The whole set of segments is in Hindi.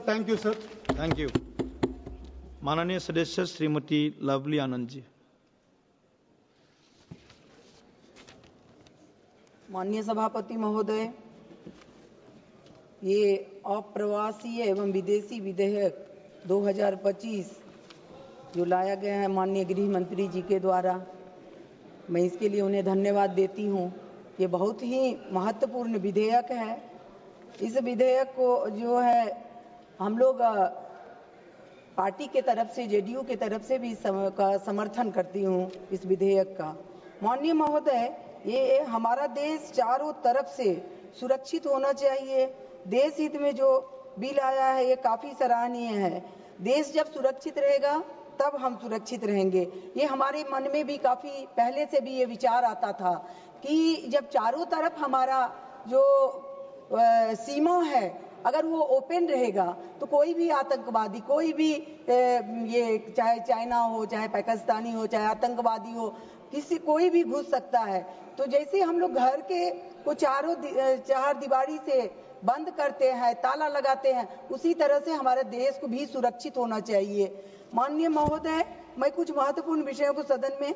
Thank you sir. Thank you. माननीय सदस्य श्रीमती लवली आनंद जी। माननीय सभापति महोदय, ये अप्रवासी एवं विदेशी विधेयक 2025 जो लाया गया है माननीय गृह मंत्री जी के द्वारा, मैं इसके लिए उन्हें धन्यवाद देती हूँ। ये बहुत ही महत्वपूर्ण विधेयक है। इस विधेयक को जो है हम लोग पार्टी के तरफ से, जेडीयू के तरफ से भी समर्थन करती हूँ इस विधेयक का। माननीय महोदय, ये हमारा देश चारों तरफ से सुरक्षित होना चाहिए। देश हित में जो बिल आया है ये काफी सराहनीय है। देश जब सुरक्षित रहेगा तब हम सुरक्षित रहेंगे। ये हमारे मन में भी काफी पहले से भी ये विचार आता था कि जब चारों तरफ हमारा जो सीमा है अगर वो ओपन रहेगा तो कोई भी आतंकवादी, कोई भी ये चाहे चाइना हो, चाहे पाकिस्तानी हो, चाहे आतंकवादी हो, कोई भी घुस सकता है। तो जैसे हम लोग घर के को चार दीवारी से बंद करते हैं, ताला लगाते हैं, उसी तरह से हमारे देश को भी सुरक्षित होना चाहिए। माननीय महोदय, मैं कुछ महत्वपूर्ण विषयों को सदन में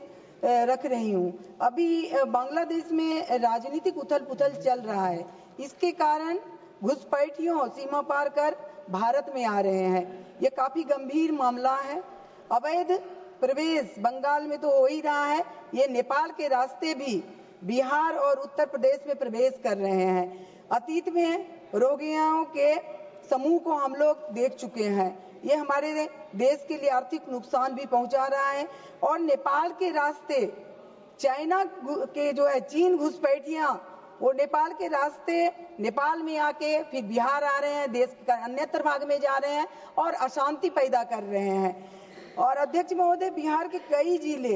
रख रही हूँ। अभी बांग्लादेश में राजनीतिक उथल पुथल चल रहा है। इसके कारण घुसपैठियों सीमा पार कर भारत में आ रहे हैं। ये काफी गंभीर मामला है। अवैध प्रवेश बंगाल में तो हो ही रहा है, ये नेपाल के रास्ते भी बिहार और उत्तर प्रदेश में प्रवेश कर रहे हैं। अतीत में रोगियों के समूह को हम लोग देख चुके हैं। ये हमारे देश के लिए आर्थिक नुकसान भी पहुंचा रहा है। और नेपाल के रास्ते चाइना के जो है चीन घुसपैठियां, वो नेपाल के रास्ते नेपाल में आके फिर बिहार आ रहे हैं, देश के अन्यत्र भाग में जा रहे हैं और अशांति पैदा कर रहे हैं। और अध्यक्ष महोदय, बिहार के कई जिले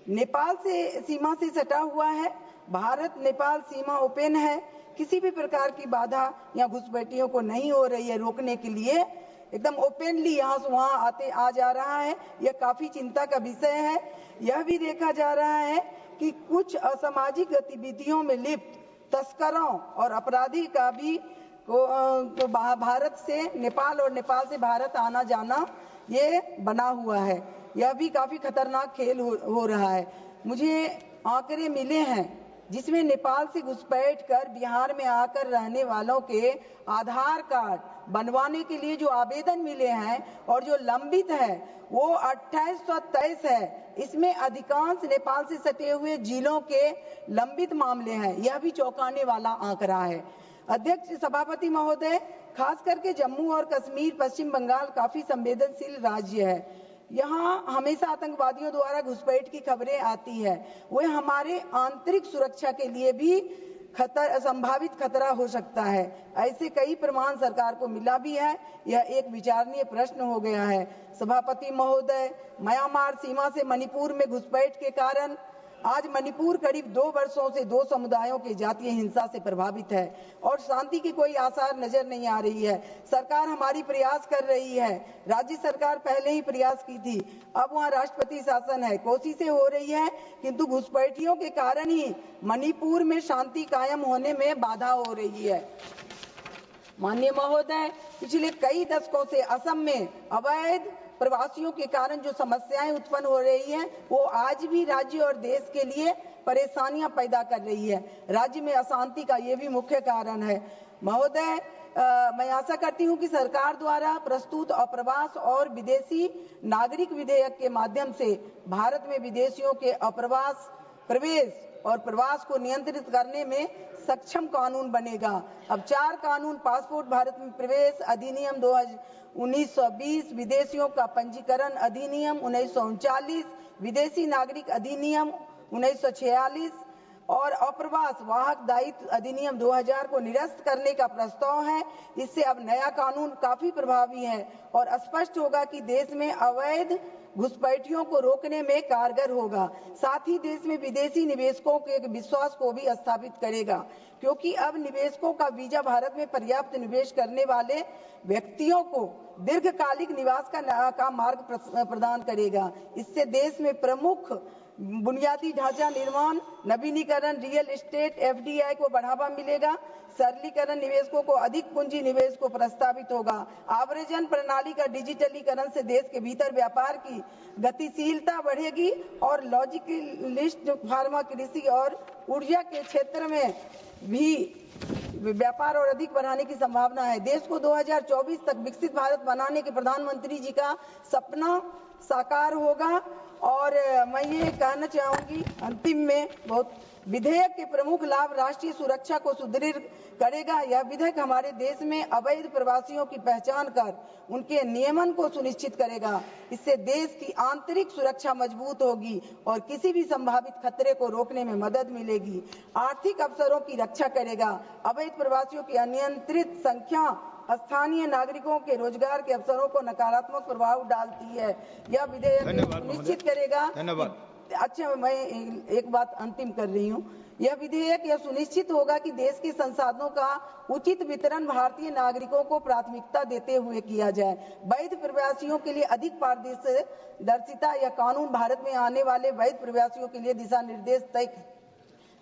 नेपाल से सीमा से सटा हुआ है। भारत नेपाल सीमा ओपन है, किसी भी प्रकार की बाधा या घुसपैठियों को नहीं हो रही है। रोकने के लिए एकदम ओपनली यहाँ से वहाँ आ जा रहा है। यह काफी चिंता का विषय है। यह भी देखा जा रहा है कि कुछ असामाजिक गतिविधियों में लिप्त तस्करों और अपराधी का भी भारत से नेपाल और नेपाल से भारत आना जाना ये बना हुआ है। यह भी काफी खतरनाक खेल हो रहा है। मुझे आंकड़े मिले हैं जिसमें नेपाल से घुसपैठ कर बिहार में आकर रहने वालों के आधार कार्ड बनवाने के लिए जो आवेदन मिले हैं और जो लंबित है वो 2823 है। इसमें अधिकांश नेपाल से सटे हुए जिलों के लंबित मामले हैं। यह भी चौंकाने वाला आंकड़ा है। अध्यक्ष सभापति महोदय, खास करके जम्मू और कश्मीर, पश्चिम बंगाल काफी संवेदनशील राज्य है। यहाँ हमेशा आतंकवादियों द्वारा घुसपैठ की खबरें आती है। वह हमारे आंतरिक सुरक्षा के लिए भी संभावित खतरा हो सकता है। ऐसे कई प्रमाण सरकार को मिला भी है। यह एक विचारणीय प्रश्न हो गया है। सभापति महोदय, म्यांमार सीमा से मणिपुर में घुसपैठ के कारण आज मणिपुर करीब 2 वर्षों से 2 समुदायों के जातीय हिंसा से प्रभावित है और शांति की कोई आसार नजर नहीं आ रही है। सरकार हमारी प्रयास कर रही है। राज्य सरकार पहले ही प्रयास की थी, अब वहाँ राष्ट्रपति शासन है, कोशिशें हो रही है, किंतु घुसपैठियों के कारण ही मणिपुर में शांति कायम होने में बाधा हो रही है। माननीय महोदय, पिछले कई दशकों से असम में अवैध प्रवासियों के कारण जो समस्याएं उत्पन्न हो रही हैं, वो आज भी राज्य और देश के लिए परेशानियां पैदा कर रही है। राज्य में अशांति का ये भी मुख्य कारण है। महोदय, मैं आशा करती हूं कि सरकार द्वारा प्रस्तुत अप्रवास और विदेशी नागरिक विधेयक के माध्यम से भारत में विदेशियों के अप्रवास, प्रवेश और प्रवास को नियंत्रित करने में सक्षम कानून बनेगा। अब 4 कानून, पासपोर्ट भारत में प्रवेश अधिनियम 1920, विदेशियों का पंजीकरण अधिनियम 1939, विदेशी नागरिक अधिनियम 1946 और अप्रवास वाहक दायित्व अधिनियम 2000 को निरस्त करने का प्रस्ताव है। इससे अब नया कानून काफी प्रभावी है और स्पष्ट होगा कि देश में अवैध घुसपैठियों को रोकने में कारगर होगा। साथ ही देश में विदेशी निवेशकों के विश्वास को भी स्थापित करेगा, क्योंकि अब निवेशकों का वीजा भारत में पर्याप्त निवेश करने वाले व्यक्तियों को दीर्घकालिक निवास का मार्ग प्रदान करेगा। इससे देश में प्रमुख बुनियादी ढांचा निर्माण, नवीनीकरण, रियल एस्टेट, एफडीआई को बढ़ावा मिलेगा। सरलीकरण, निवेशकों को अधिक पूंजी निवेश को प्रस्तावित होगा। आव्रजन प्रणाली का डिजिटलीकरण से देश के भीतर व्यापार की गतिशीलता बढ़ेगी और लॉजिस्टिक्स, फार्मा, कृषि और ऊर्जा के क्षेत्र में भी व्यापार और अधिक बढ़ाने की संभावना है। देश को 2024 तक विकसित भारत बनाने के प्रधानमंत्री जी का सपना साकार होगा। और मैं ये कहना चाहूंगी अंतिम में, बहुत विधेयक के प्रमुख लाभ राष्ट्रीय सुरक्षा को सुदृढ़ करेगा। यह विधेयक हमारे देश में अवैध प्रवासियों की पहचान कर उनके नियमन को सुनिश्चित करेगा। इससे देश की आंतरिक सुरक्षा मजबूत होगी और किसी भी संभावित खतरे को रोकने में मदद मिलेगी। आर्थिक अवसरों की रक्षा करेगा। अवैध प्रवासियों की अनियंत्रित संख्या स्थानीय नागरिकों के रोजगार के अवसरों को नकारात्मक प्रभाव डालती है। यह विधेयक सुनिश्चित करेगा। अच्छा, मैं एक बात अंतिम कर रही हूँ। यह विधेयक यह सुनिश्चित होगा कि देश के संसाधनों का उचित वितरण भारतीय नागरिकों को प्राथमिकता देते हुए किया जाए। वैध प्रवासियों के लिए अधिक पारदर्शिता यह कानून भारत में आने वाले वैध प्रवासियों के लिए दिशा निर्देश तय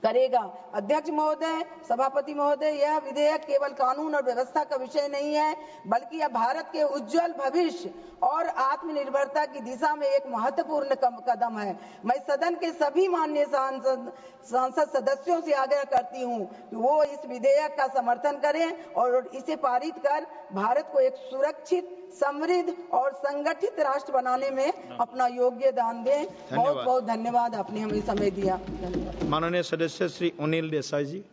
करेगा। अध्यक्ष महोदय, सभापति महोदय, यह विधेयक केवल कानून और व्यवस्था का विषय नहीं है, बल्कि यह भारत के उज्जवल भविष्य और आत्मनिर्भरता की दिशा में एक महत्वपूर्ण कदम है। मैं सदन के सभी माननीय सांसद सदस्यों से आग्रह करती हूं कि वो इस विधेयक का समर्थन करें और इसे पारित कर भारत को एक सुरक्षित, समृद्ध और संगठित राष्ट्र बनाने में अपना योगदान दें। बहुत बहुत धन्यवाद, आपने हमें समय दिया। धन्यवाद। माननीय सदस्य श्री अनिल देसाई जी।